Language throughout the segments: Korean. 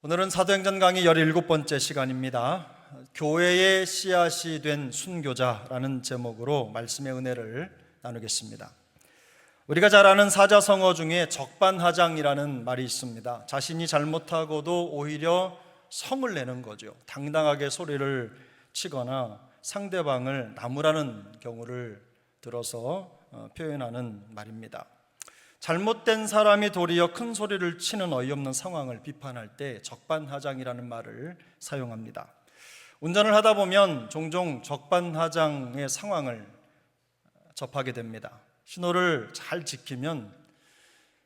오늘은 사도행전 강의 17번째 시간입니다. 교회의 씨앗이 된 순교자라는 제목으로 말씀의 은혜를 나누겠습니다. 우리가 잘 아는 사자성어 중에 적반하장이라는 말이 있습니다. 자신이 잘못하고도 오히려 성을 내는 거죠. 당당하게 소리를 치거나 상대방을 나무라는 경우를 들어서 표현하는 말입니다. 잘못된 사람이 도리어 큰 소리를 치는 어이없는 상황을 비판할 때 적반하장이라는 말을 사용합니다. 운전을 하다 보면 종종 적반하장의 상황을 접하게 됩니다. 신호를 잘 지키면,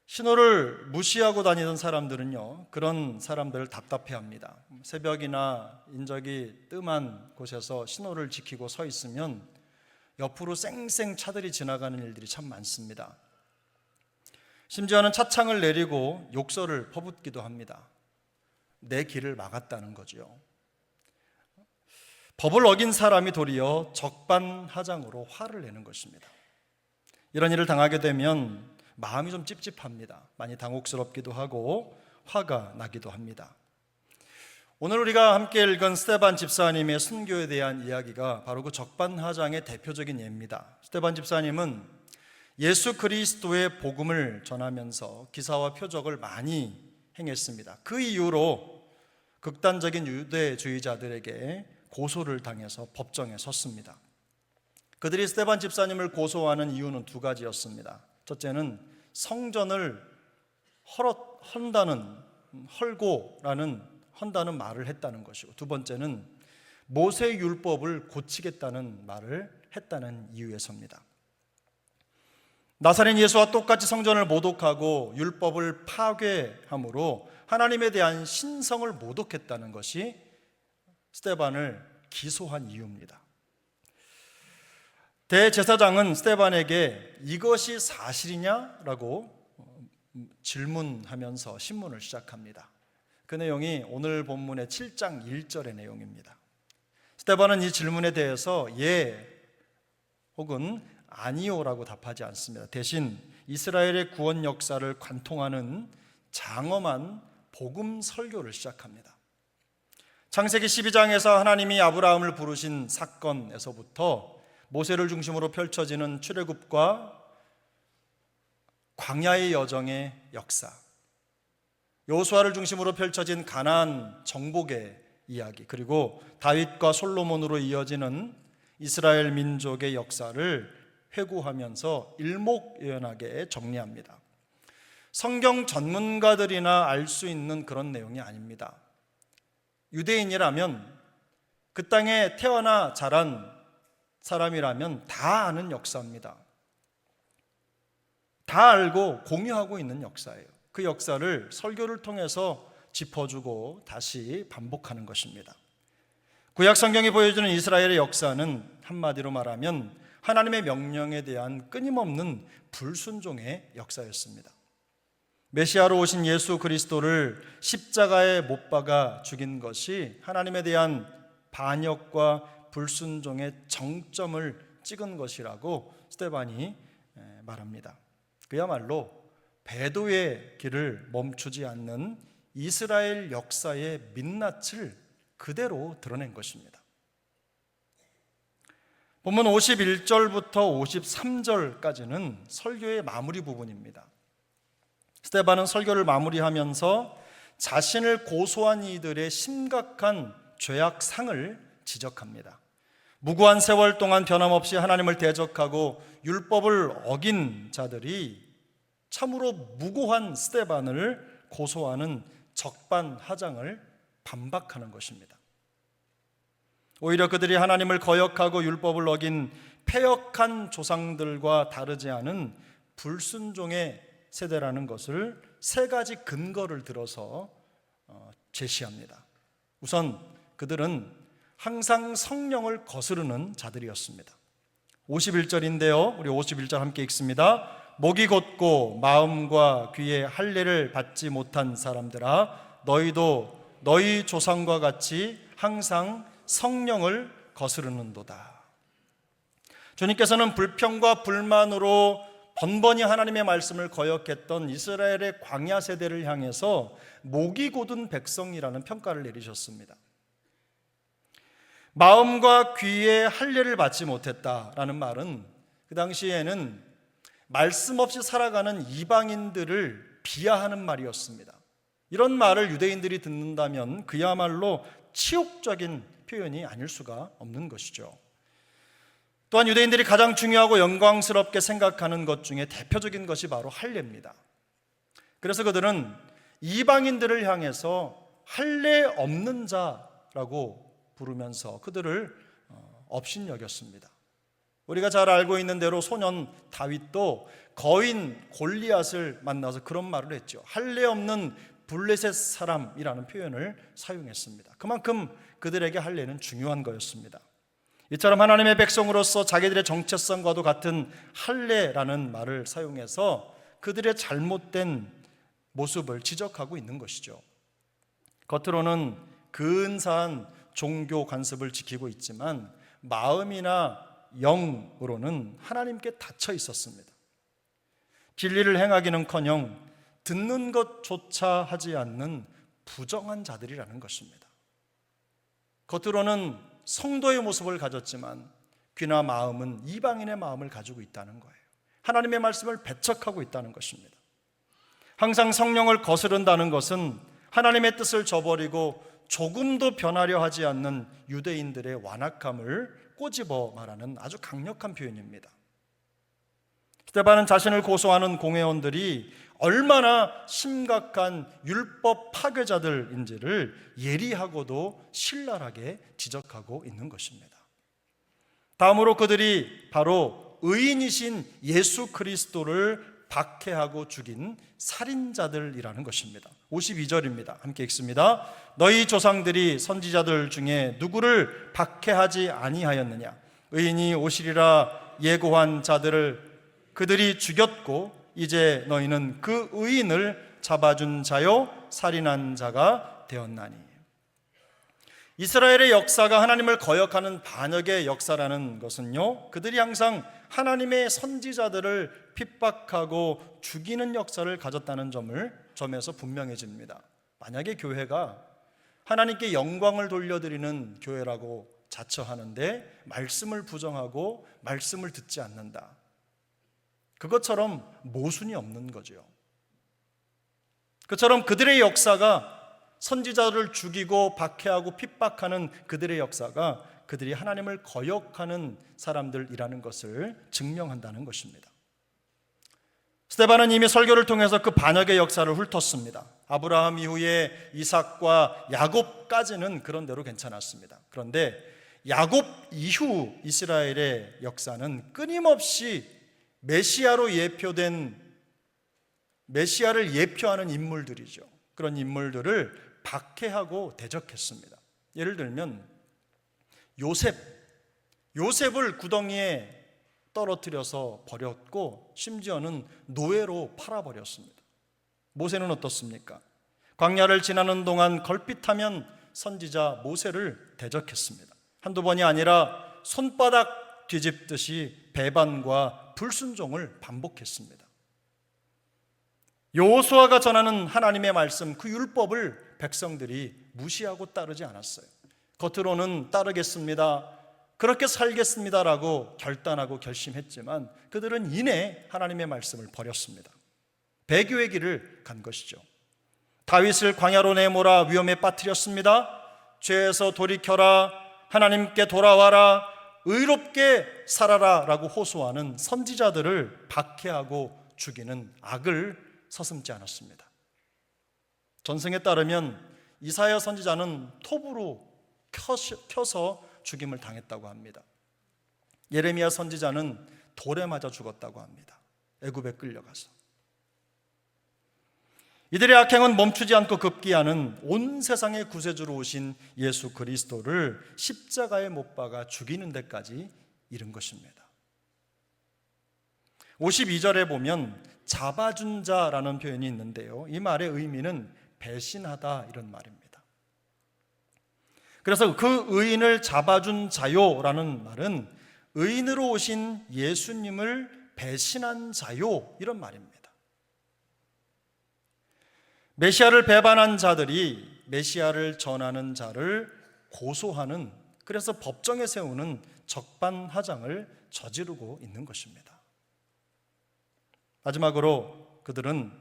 신호를 무시하고 다니던 사람들은요, 그런 사람들을 답답해합니다. 새벽이나 인적이 뜸한 곳에서 신호를 지키고 서 있으면 옆으로 쌩쌩 차들이 지나가는 일들이 참 많습니다. 심지어는 차창을 내리고 욕설을 퍼붓기도 합니다. 내 길을 막았다는 거죠. 법을 어긴 사람이 도리어 적반하장으로 화를 내는 것입니다. 이런 일을 당하게 되면 마음이 좀 찝찝합니다. 많이 당혹스럽기도 하고 화가 나기도 합니다. 오늘 우리가 함께 읽은 스데반 집사님의 순교에 대한 이야기가 바로 그 적반하장의 대표적인 예입니다. 스데반 집사님은 예수 그리스도의 복음을 전하면서 기사와 표적을 많이 행했습니다. 그 이후로 극단적인 유대주의자들에게 고소를 당해서 법정에 섰습니다. 그들이 스데반 집사님을 고소하는 이유는 두 가지였습니다. 첫째는 성전을 헌다는 말을 했다는 것이고, 두 번째는 모세 율법을 고치겠다는 말을 했다는 이유에서입니다. 나사렛 예수와 똑같이 성전을 모독하고 율법을 파괴함으로 하나님에 대한 신성을 모독했다는 것이 스데반을 기소한 이유입니다. 대제사장은 스데반에게 이것이 사실이냐라고 질문하면서 신문을 시작합니다. 그 내용이 오늘 본문의 7장 1절의 내용입니다. 스데반은 이 질문에 대해서 예 혹은 아니요라고 답하지 않습니다. 대신 이스라엘의 구원 역사를 관통하는 장엄한 복음 설교를 시작합니다. 창세기 12장에서 하나님이 아브라함을 부르신 사건에서부터 모세를 중심으로 펼쳐지는 출애굽과 광야의 여정의 역사, 여호수아를 중심으로 펼쳐진 가나안 정복의 이야기, 그리고 다윗과 솔로몬으로 이어지는 이스라엘 민족의 역사를 회고하면서 일목요연하게 정리합니다. 성경 전문가들이나 알 수 있는 그런 내용이 아닙니다. 유대인이라면, 그 땅에 태어나 자란 사람이라면 다 아는 역사입니다. 다 알고 공유하고 있는 역사예요. 그 역사를 설교를 통해서 짚어주고 다시 반복하는 것입니다. 구약 성경이 보여주는 이스라엘의 역사는 한마디로 말하면 하나님의 명령에 대한 끊임없는 불순종의 역사였습니다. 메시아로 오신 예수 그리스도를 십자가에 못 박아 죽인 것이 하나님에 대한 반역과 불순종의 정점을 찍은 것이라고 스데반이 말합니다. 그야말로 배도의 길을 멈추지 않는 이스라엘 역사의 민낯을 그대로 드러낸 것입니다. 본문 51절부터 53절까지는 설교의 마무리 부분입니다. 스데반은 설교를 마무리하면서 자신을 고소한 이들의 심각한 죄악상을 지적합니다. 무고한 세월 동안 변함없이 하나님을 대적하고 율법을 어긴 자들이 참으로 무고한 스데반을 고소하는 적반하장을 반박하는 것입니다. 오히려 그들이 하나님을 거역하고 율법을 어긴 패역한 조상들과 다르지 않은 불순종의 세대라는 것을 세 가지 근거를 들어서 제시합니다. 우선 그들은 항상 성령을 거스르는 자들이었습니다. 51절인데요. 우리 51절 함께 읽습니다. 목이 곧고 마음과 귀에 할례를 받지 못한 사람들아, 너희도 너희 조상과 같이 항상 성령을 거스르는도다. 주님께서는 불평과 불만으로 번번이 하나님의 말씀을 거역했던 이스라엘의 광야 세대를 향해서 목이 곧은 백성이라는 평가를 내리셨습니다. 마음과 귀에 할례를 받지 못했다라는 말은 그 당시에는 말씀 없이 살아가는 이방인들을 비하하는 말이었습니다. 이런 말을 유대인들이 듣는다면 그야말로 치욕적인 표현이 아닐 수가 없는 것이죠. 또한 유대인들이 가장 중요하고 영광스럽게 생각하는 것 중에 대표적인 것이 바로 할례입니다. 그래서 그들은 이방인들을 향해서 할례 없는 자라고 부르면서 그들을 업신여겼습니다. 우리가 잘 알고 있는 대로 소년 다윗도 거인 골리앗을 만나서 그런 말을 했죠. 할례 없는 블레셋 사람이라는 표현을 사용했습니다. 그만큼 그들에게 할례는 중요한 거였습니다. 이처럼 하나님의 백성으로서 자기들의 정체성과도 같은 할례라는 말을 사용해서 그들의 잘못된 모습을 지적하고 있는 것이죠. 겉으로는 근사한 종교 관습을 지키고 있지만 마음이나 영으로는 하나님께 닫혀 있었습니다. 진리를 행하기는커녕 듣는 것조차 하지 않는 부정한 자들이라는 것입니다. 겉으로는 성도의 모습을 가졌지만 귀나 마음은 이방인의 마음을 가지고 있다는 거예요. 하나님의 말씀을 배척하고 있다는 것입니다. 항상 성령을 거스른다는 것은 하나님의 뜻을 저버리고 조금도 변하려 하지 않는 유대인들의 완악함을 꼬집어 말하는 아주 강력한 표현입니다. 스데반은 자신을 고소하는 공회원들이 얼마나 심각한 율법 파괴자들인지를 예리하고도 신랄하게 지적하고 있는 것입니다. 다음으로 그들이 바로 의인이신 예수 그리스도를 박해하고 죽인 살인자들이라는 것입니다. 52절입니다. 함께 읽습니다. 너희 조상들이 선지자들 중에 누구를 박해하지 아니하였느냐? 의인이 오시리라 예고한 자들을 그들이 죽였고 이제 너희는 그 의인을 잡아준 자요 살인한 자가 되었나니. 이스라엘의 역사가 하나님을 거역하는 반역의 역사라는 것은요, 그들이 항상 하나님의 선지자들을 핍박하고 죽이는 역사를 가졌다는 점에서 분명해집니다. 만약에 교회가 하나님께 영광을 돌려드리는 교회라고 자처하는데 말씀을 부정하고 말씀을 듣지 않는다, 그것처럼 모순이 없는 거죠. 그처럼 그들의 역사가 선지자들을 죽이고 박해하고 핍박하는 그들의 역사가 그들이 하나님을 거역하는 사람들이라는 것을 증명한다는 것입니다. 스데반은 이미 설교를 통해서 그 반역의 역사를 훑었습니다. 아브라함 이후에 이삭과 야곱까지는 그런 대로 괜찮았습니다. 그런데 야곱 이후 이스라엘의 역사는 끊임없이 메시아로 예표된, 메시아를 예표하는 인물들이죠. 그런 인물들을 박해하고 대적했습니다. 예를 들면 요셉을 구덩이에 떨어뜨려서 버렸고 심지어는 노예로 팔아버렸습니다. 모세는 어떻습니까? 광야를 지나는 동안 걸핏하면 선지자 모세를 대적했습니다. 한두 번이 아니라 손바닥 뒤집듯이 배반과 불순종을 반복했습니다. 여호수아가 전하는 하나님의 말씀, 그 율법을 백성들이 무시하고 따르지 않았어요. 겉으로는 따르겠습니다, 그렇게 살겠습니다라고 결단하고 결심했지만 그들은 이내 하나님의 말씀을 버렸습니다. 배교의 길을 간 것이죠. 다윗을 광야로 내몰아 위험에 빠뜨렸습니다. 죄에서 돌이켜라, 하나님께 돌아와라, 의롭게 살아라 라고 호소하는 선지자들을 박해하고 죽이는 악을 서슴지 않았습니다. 전승에 따르면 이사야 선지자는 톱으로 켜서 죽임을 당했다고 합니다. 예레미야 선지자는 돌에 맞아 죽었다고 합니다. 애굽에 끌려가서. 이들의 악행은 멈추지 않고 급기야는 온 세상의 구세주로 오신 예수 그리스도를 십자가에 못 박아 죽이는 데까지 이른 것입니다. 52절에 보면 잡아준 자라는 표현이 있는데요, 이 말의 의미는 배신하다 이런 말입니다. 그래서 그 의인을 잡아준 자요라는 말은 의인으로 오신 예수님을 배신한 자요 이런 말입니다. 메시아를 배반한 자들이 메시아를 전하는 자를 고소하는, 그래서 법정에 세우는 적반하장을 저지르고 있는 것입니다. 마지막으로 그들은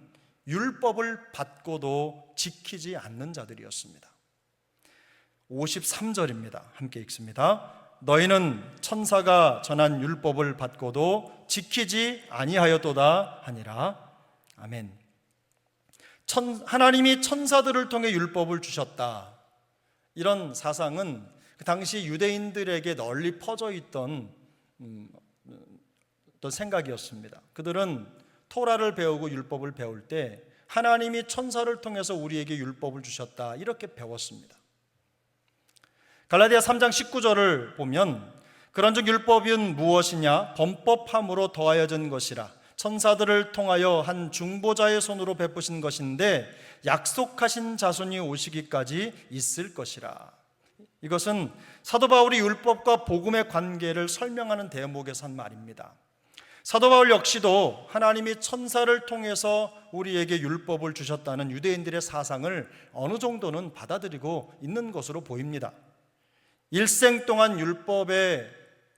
율법을 받고도 지키지 않는 자들이었습니다. 53절입니다. 함께 읽습니다. 너희는 천사가 전한 율법을 받고도 지키지 아니하였도다 하니라. 아멘. 하나님이 천사들을 통해 율법을 주셨다, 이런 사상은 그 당시 유대인들에게 널리 퍼져 있던 어떤 생각이었습니다. 그들은 토라를 배우고 율법을 배울 때 하나님이 천사를 통해서 우리에게 율법을 주셨다, 이렇게 배웠습니다. 갈라디아 3장 19절을 보면 그런즉 율법은 무엇이냐? 범법함으로 더하여진 것이라. 천사들을 통하여 한 중보자의 손으로 베푸신 것인데 약속하신 자손이 오시기까지 있을 것이라. 이것은 사도 바울이 율법과 복음의 관계를 설명하는 대목에서 한 말입니다. 사도 바울 역시도 하나님이 천사를 통해서 우리에게 율법을 주셨다는 유대인들의 사상을 어느 정도는 받아들이고 있는 것으로 보입니다. 일생 동안 율법에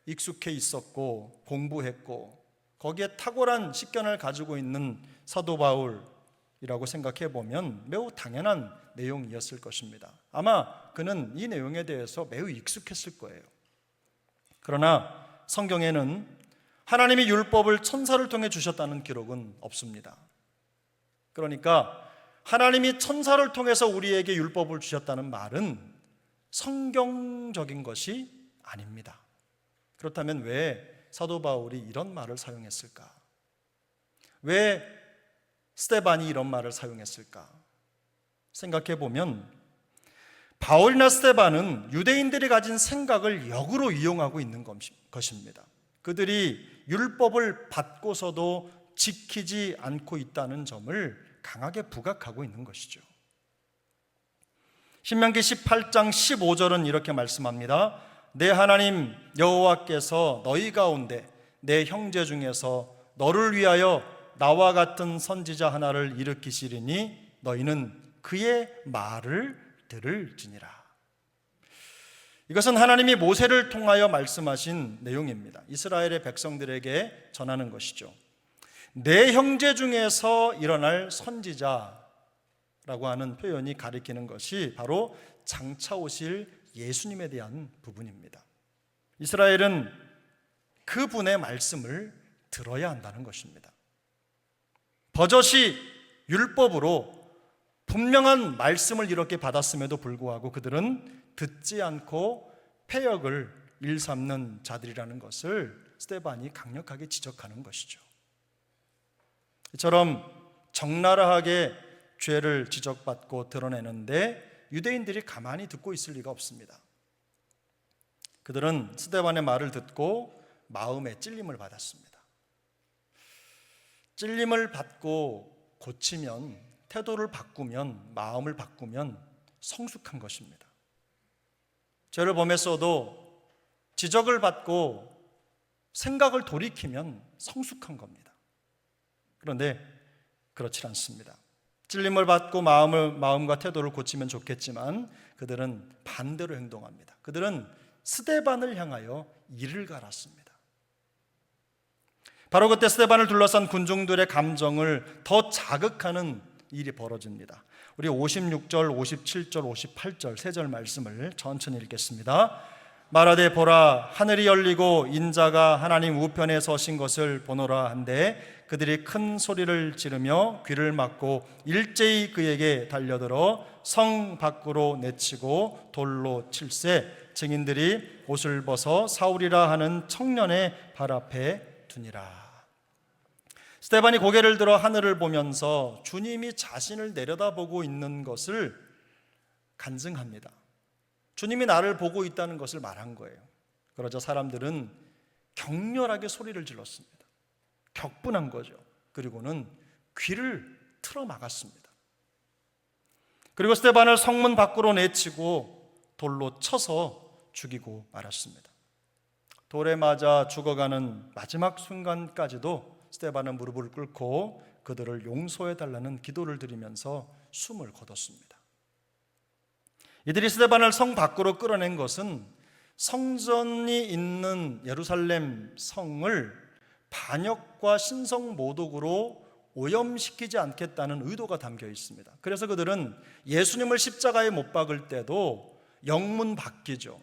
익숙해 있었고 공부했고 거기에 탁월한 식견을 가지고 있는 사도 바울이라고 생각해 보면 매우 당연한 내용이었을 것입니다. 아마 그는 이 내용에 대해서 매우 익숙했을 거예요. 그러나 성경에는 하나님이 율법을 천사를 통해 주셨다는 기록은 없습니다. 그러니까 하나님이 천사를 통해서 우리에게 율법을 주셨다는 말은 성경적인 것이 아닙니다. 그렇다면 왜 사도 바울이 이런 말을 사용했을까? 왜 스데반이 이런 말을 사용했을까? 생각해 보면 바울이나 스데반은 유대인들이 가진 생각을 역으로 이용하고 있는 것입니다. 그들이 율법을 받고서도 지키지 않고 있다는 점을 강하게 부각하고 있는 것이죠. 신명기 18장 15절은 이렇게 말씀합니다. 내 하나님 여호와께서 너희 가운데 내 형제 중에서 너를 위하여 나와 같은 선지자 하나를 일으키시리니 너희는 그의 말을 들을지니라. 이것은 하나님이 모세를 통하여 말씀하신 내용입니다. 이스라엘의 백성들에게 전하는 것이죠. 내 형제 중에서 일어날 선지자라고 하는 표현이 가리키는 것이 바로 장차 오실 예수님에 대한 부분입니다. 이스라엘은 그분의 말씀을 들어야 한다는 것입니다. 버젓이 율법으로 분명한 말씀을 이렇게 받았음에도 불구하고 그들은 듣지 않고 패역을 일삼는 자들이라는 것을 스데반이 강력하게 지적하는 것이죠. 이처럼 적나라하게 죄를 지적받고 드러내는데 유대인들이 가만히 듣고 있을 리가 없습니다. 그들은 스데반의 말을 듣고 마음에 찔림을 받았습니다. 찔림을 받고 고치면, 태도를 바꾸면, 마음을 바꾸면 성숙한 것입니다. 죄를 범했어도 지적을 받고 생각을 돌이키면 성숙한 겁니다. 그런데 그렇지 않습니다. 찔림을 받고 마음과 태도를 고치면 좋겠지만 그들은 반대로 행동합니다. 그들은 스데반을 향하여 이를 갈았습니다. 바로 그때 스데반을 둘러싼 군중들의 감정을 더 자극하는 일이 벌어집니다. 우리 56절, 57절, 58절 세 절 말씀을 천천히 읽겠습니다. 말하되 보라, 하늘이 열리고 인자가 하나님 우편에 서신 것을 보노라 한데 그들이 큰 소리를 지르며 귀를 막고 일제히 그에게 달려들어 성 밖으로 내치고 돌로 칠세 증인들이 옷을 벗어 사울이라 하는 청년의 발 앞에 두니라. 스데반이 고개를 들어 하늘을 보면서 주님이 자신을 내려다보고 있는 것을 간증합니다. 주님이 나를 보고 있다는 것을 말한 거예요. 그러자 사람들은 격렬하게 소리를 질렀습니다. 격분한 거죠. 그리고는 귀를 틀어 막았습니다. 그리고 스데반을 성문 밖으로 내치고 돌로 쳐서 죽이고 말았습니다. 돌에 맞아 죽어가는 마지막 순간까지도 스데반은 무릎을 꿇고 그들을 용서해 달라는 기도를 드리면서 숨을 거뒀습니다. 이들이 스데반을 성 밖으로 끌어낸 것은 성전이 있는 예루살렘 성을 반역과 신성 모독으로 오염시키지 않겠다는 의도가 담겨 있습니다. 그래서 그들은 예수님을 십자가에 못 박을 때도 영문 밖이죠,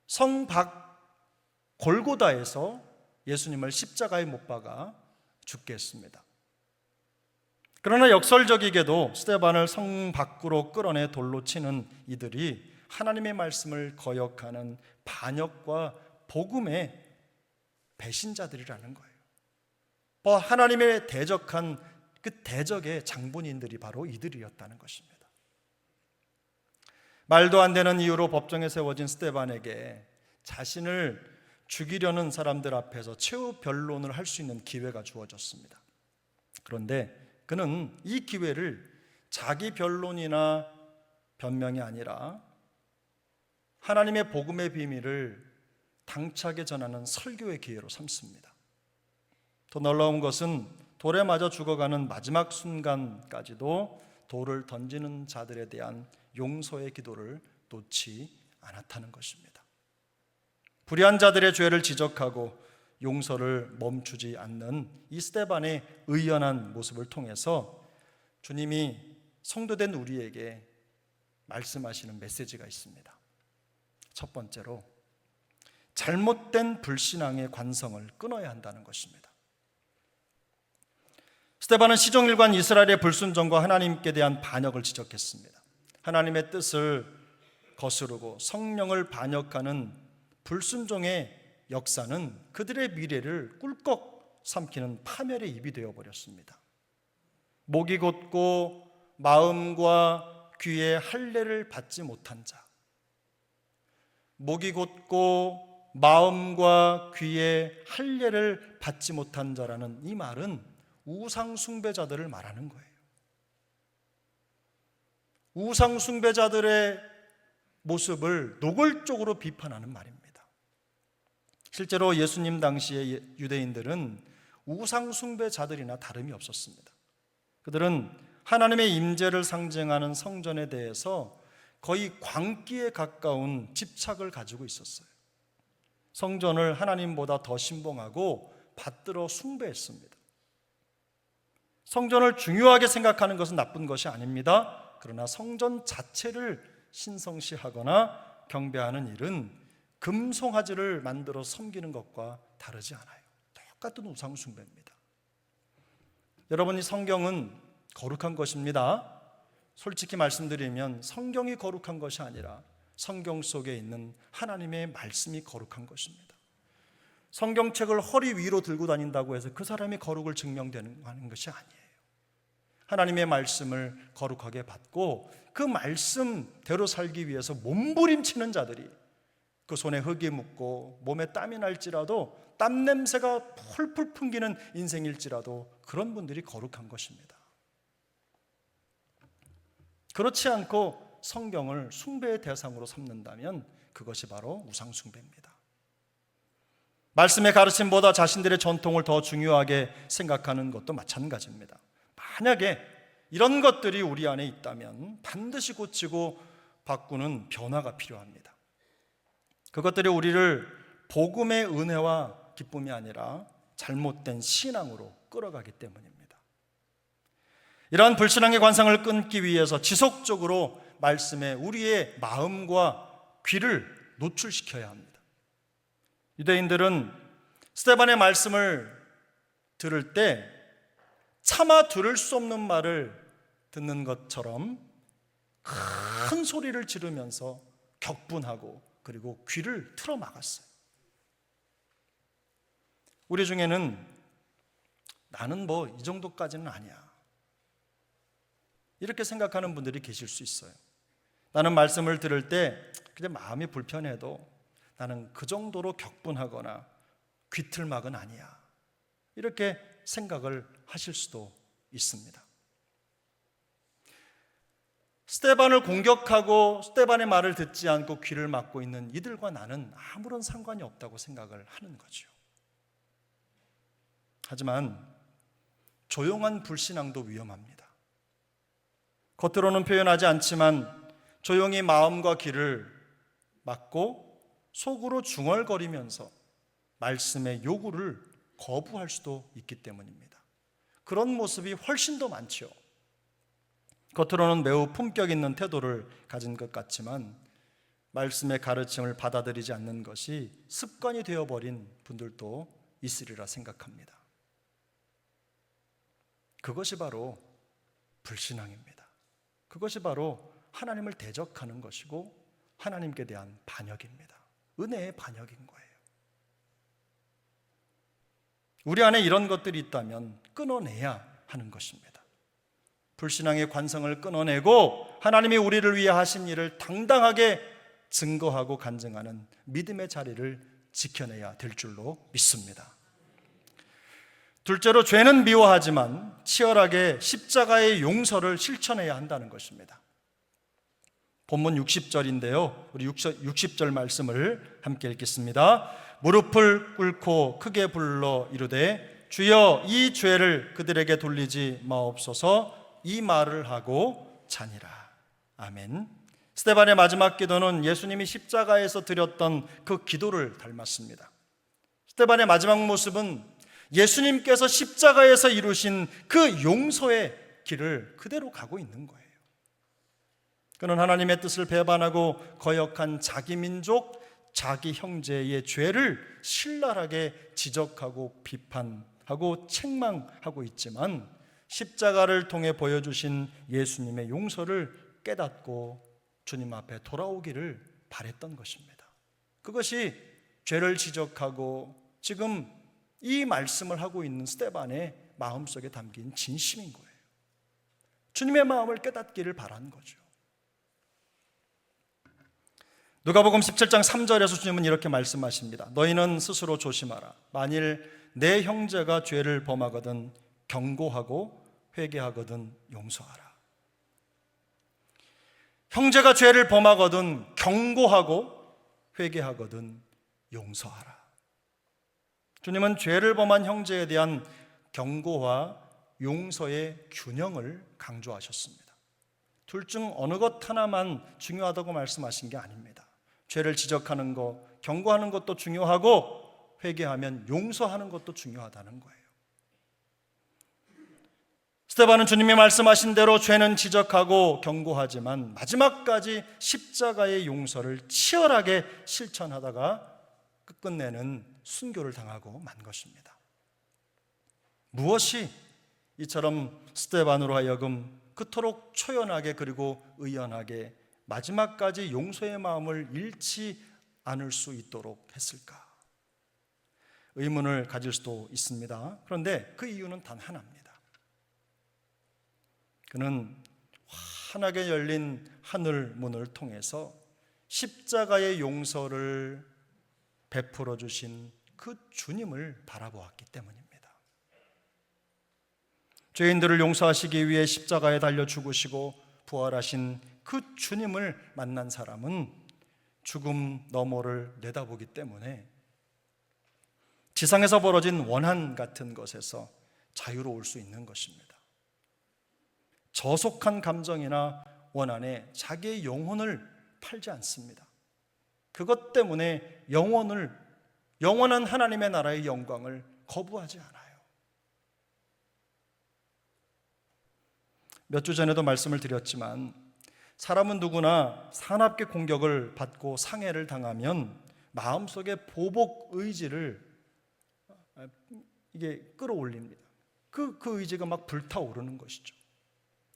성 밖 골고다에서 예수님을 십자가에 못 박아 죽게 했습니다. 그러나 역설적이게도 스데반을 성 밖으로 끌어내 돌로 치는 이들이 하나님의 말씀을 거역하는 반역과 복음의 배신자들이라는 거예요. 하나님의 대적한 그 대적의 장본인들이 바로 이들이었다는 것입니다. 말도 안 되는 이유로 법정에 세워진 스데반에게 자신을 죽이려는 사람들 앞에서 최후 변론을 할 수 있는 기회가 주어졌습니다. 그런데 그는 이 기회를 자기 변론이나 변명이 아니라 하나님의 복음의 비밀을 당차게 전하는 설교의 기회로 삼습니다. 더 놀라운 것은 돌에 맞아 죽어가는 마지막 순간까지도 돌을 던지는 자들에 대한 용서의 기도를 놓지 않았다는 것입니다. 불의한 자들의 죄를 지적하고 용서를 멈추지 않는 이 스데반의 의연한 모습을 통해서 주님이 성도된 우리에게 말씀하시는 메시지가 있습니다. 첫 번째로, 잘못된 불신앙의 관성을 끊어야 한다는 것입니다. 스데반은 시종일관 이스라엘의 불순종과 하나님께 대한 반역을 지적했습니다. 하나님의 뜻을 거스르고 성령을 반역하는 불순종의 역사는 그들의 미래를 꿀꺽 삼키는 파멸의 입이 되어버렸습니다. 목이 곧고 마음과 귀에 할례를 받지 못한 자, 목이 곧고 마음과 귀에 할례를 받지 못한 자라는 이 말은 우상 숭배자들을 말하는 거예요. 우상 숭배자들의 모습을 노골적으로 비판하는 말입니다. 실제로 예수님 당시의 유대인들은 우상 숭배자들이나 다름이 없었습니다. 그들은 하나님의 임재를 상징하는 성전에 대해서 거의 광기에 가까운 집착을 가지고 있었어요. 성전을 하나님보다 더 신봉하고 받들어 숭배했습니다. 성전을 중요하게 생각하는 것은 나쁜 것이 아닙니다. 그러나 성전 자체를 신성시하거나 경배하는 일은 금송아지를 만들어 섬기는 것과 다르지 않아요. 똑같은 우상 숭배입니다. 여러분, 이 성경은 거룩한 것입니다. 솔직히 말씀드리면 성경이 거룩한 것이 아니라 성경 속에 있는 하나님의 말씀이 거룩한 것입니다. 성경책을 허리 위로 들고 다닌다고 해서 그 사람이 거룩을 증명되는 것이 아니에요. 하나님의 말씀을 거룩하게 받고 그 말씀대로 살기 위해서 몸부림치는 자들이, 그 손에 흙이 묻고 몸에 땀이 날지라도, 땀 냄새가 펄펄 풍기는 인생일지라도 그런 분들이 거룩한 것입니다. 그렇지 않고 성경을 숭배의 대상으로 삼는다면 그것이 바로 우상 숭배입니다. 말씀의 가르침보다 자신들의 전통을 더 중요하게 생각하는 것도 마찬가지입니다. 만약에 이런 것들이 우리 안에 있다면 반드시 고치고 바꾸는 변화가 필요합니다. 그것들이 우리를 복음의 은혜와 기쁨이 아니라 잘못된 신앙으로 끌어가기 때문입니다. 이러한 불신앙의 관상을 끊기 위해서 지속적으로 말씀에 우리의 마음과 귀를 노출시켜야 합니다. 유대인들은 스데반의 말씀을 들을 때 차마 들을 수 없는 말을 듣는 것처럼 큰 소리를 지르면서 격분하고 그리고 귀를 틀어막았어요. 우리 중에는 나는 이 정도까지는 아니야, 이렇게 생각하는 분들이 계실 수 있어요. 나는 말씀을 들을 때 그냥 마음이 불편해도 나는 그 정도로 격분하거나 귀틀막은 아니야, 이렇게 생각을 하실 수도 있습니다. 스데반을 공격하고 스데반의 말을 듣지 않고 귀를 막고 있는 이들과 나는 아무런 상관이 없다고 생각을 하는 거죠. 하지만 조용한 불신앙도 위험합니다. 겉으로는 표현하지 않지만 조용히 마음과 귀를 막고 속으로 중얼거리면서 말씀의 요구를 거부할 수도 있기 때문입니다. 그런 모습이 훨씬 더 많죠. 겉으로는 매우 품격 있는 태도를 가진 것 같지만 말씀의 가르침을 받아들이지 않는 것이 습관이 되어버린 분들도 있으리라 생각합니다. 그것이 바로 불신앙입니다. 그것이 바로 하나님을 대적하는 것이고 하나님께 대한 반역입니다. 은혜의 반역인 거예요. 우리 안에 이런 것들이 있다면 끊어내야 하는 것입니다. 불신앙의 관성을 끊어내고 하나님이 우리를 위해 하신 일을 당당하게 증거하고 간증하는 믿음의 자리를 지켜내야 될 줄로 믿습니다. 둘째로, 죄는 미워하지만 치열하게 십자가의 용서를 실천해야 한다는 것입니다. 본문 60절인데요 우리 60절 말씀을 함께 읽겠습니다. 무릎을 꿇고 크게 불러 이르되 주여 이 죄를 그들에게 돌리지 마옵소서, 이 말을 하고 자니라. 아멘. 스데반의 마지막 기도는 예수님이 십자가에서 드렸던 그 기도를 닮았습니다. 스데반의 마지막 모습은 예수님께서 십자가에서 이루신 그 용서의 길을 그대로 가고 있는 거예요. 그는 하나님의 뜻을 배반하고 거역한 자기 민족, 자기 형제의 죄를 신랄하게 지적하고 비판하고 책망하고 있지만 십자가를 통해 보여주신 예수님의 용서를 깨닫고 주님 앞에 돌아오기를 바랬던 것입니다. 그것이 죄를 지적하고 지금 이 말씀을 하고 있는 스데반의 마음속에 담긴 진심인 거예요. 주님의 마음을 깨닫기를 바란 거죠. 누가복음 17장 3절에서 주님은 이렇게 말씀하십니다. 너희는 스스로 조심하라. 만일 내 형제가 죄를 범하거든 경고하고 회개하거든 용서하라. 형제가 죄를 범하거든 경고하고 회개하거든 용서하라. 주님은 죄를 범한 형제에 대한 경고와 용서의 균형을 강조하셨습니다. 둘 중 어느 것 하나만 중요하다고 말씀하신 게 아닙니다. 죄를 지적하는 것, 경고하는 것도 중요하고 회개하면 용서하는 것도 중요하다는 거예요. 스데반은 주님이 말씀하신 대로 죄는 지적하고 경고하지만 마지막까지 십자가의 용서를 치열하게 실천하다가 끝내는 순교를 당하고 만 것입니다. 무엇이 이처럼 스데반으로 하여금 그토록 초연하게 그리고 의연하게 마지막까지 용서의 마음을 잃지 않을 수 있도록 했을까? 의문을 가질 수도 있습니다. 그런데 그 이유는 단 하나입니다. 그는 환하게 열린 하늘 문을 통해서 십자가의 용서를 베풀어 주신 그 주님을 바라보았기 때문입니다. 죄인들을 용서하시기 위해 십자가에 달려 죽으시고 부활하신 그 주님을 만난 사람은 죽음 너머를 내다보기 때문에 지상에서 벌어진 원한 같은 것에서 자유로울 수 있는 것입니다. 저속한 감정이나 원한에 자기의 영혼을 팔지 않습니다. 그것 때문에 영원한 하나님의 나라의 영광을 거부하지 않아요. 몇 주 전에도 말씀을 드렸지만 사람은 누구나 사납게 공격을 받고 상해를 당하면 마음속에 보복 의지를 이게 끌어올립니다. 그 의지가 막 불타오르는 것이죠.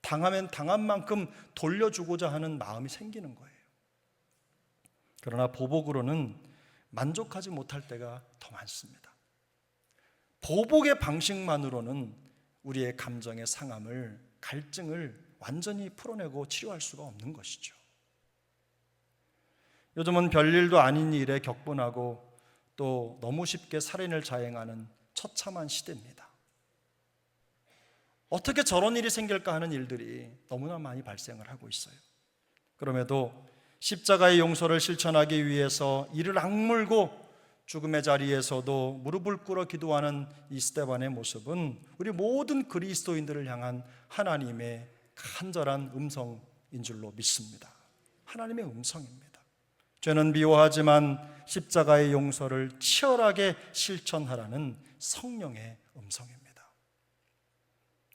당하면 당한 만큼 돌려주고자 하는 마음이 생기는 거예요. 그러나 보복으로는 만족하지 못할 때가 더 많습니다. 보복의 방식만으로는 우리의 감정의 상함을, 갈증을 완전히 풀어내고 치료할 수가 없는 것이죠. 요즘은 별일도 아닌 일에 격분하고 또 너무 쉽게 살인을 자행하는 처참한 시대입니다. 어떻게 저런 일이 생길까 하는 일들이 너무나 많이 발생을 하고 있어요. 그럼에도 십자가의 용서를 실천하기 위해서 이를 악물고 죽음의 자리에서도 무릎을 꿇어 기도하는 이 스데반의 모습은 우리 모든 그리스도인들을 향한 하나님의 간절한 음성인 줄로 믿습니다. 하나님의 음성입니다. 죄는 미워하지만 십자가의 용서를 치열하게 실천하라는 성령의 음성입니다.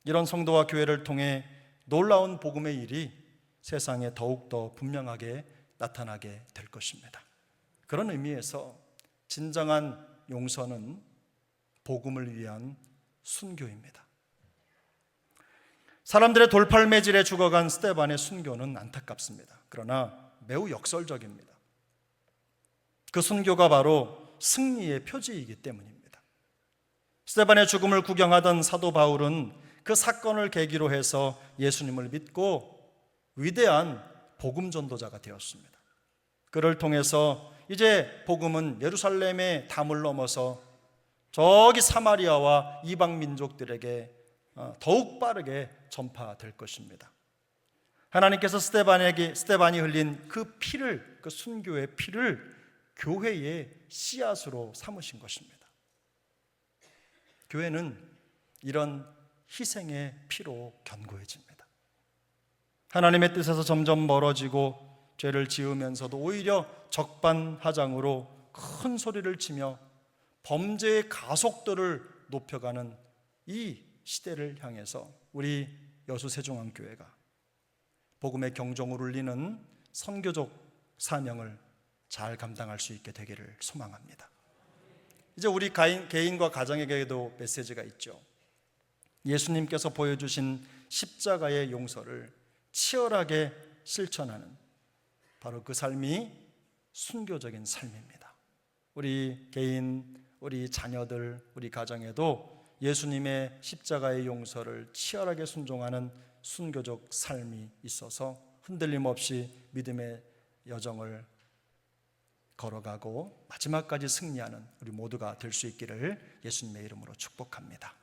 이런 성도와 교회를 통해 놀라운 복음의 일이 세상에 더욱더 분명하게 나타나게 될 것입니다. 그런 의미에서 진정한 용서는 복음을 위한 순교입니다. 사람들의 돌팔매질에 죽어간 스데반의 순교는 안타깝습니다. 그러나 매우 역설적입니다. 그 순교가 바로 승리의 표지이기 때문입니다. 스데반의 죽음을 구경하던 사도 바울은 그 사건을 계기로 해서 예수님을 믿고 위대한 복음 전도자가 되었습니다. 그를 통해서 이제 복음은 예루살렘의 담을 넘어서 저기 사마리아와 이방 민족들에게 더욱 빠르게 전파될 것입니다. 하나님께서 스데반이 흘린 그 피를, 그 순교의 피를 교회의 씨앗으로 삼으신 것입니다. 교회는 이런 희생의 피로 견고해집니다. 하나님의 뜻에서 점점 멀어지고 죄를 지으면서도 오히려 적반하장으로 큰 소리를 치며 범죄의 가속도를 높여가는 이 시대를 향해서 우리 여수세종항교회가 복음의 경종을 울리는 선교적 사명을 잘 감당할 수 있게 되기를 소망합니다. 이제 우리 개인과 가정에게도 메시지가 있죠. 예수님께서 보여주신 십자가의 용서를 치열하게 실천하는 바로 그 삶이 순교적인 삶입니다. 우리 개인, 우리 자녀들, 우리 가정에도 예수님의 십자가의 용서를 치열하게 순종하는 순교적 삶이 있어서 흔들림 없이 믿음의 여정을 걸어가고 마지막까지 승리하는 우리 모두가 될 수 있기를 예수님의 이름으로 축복합니다.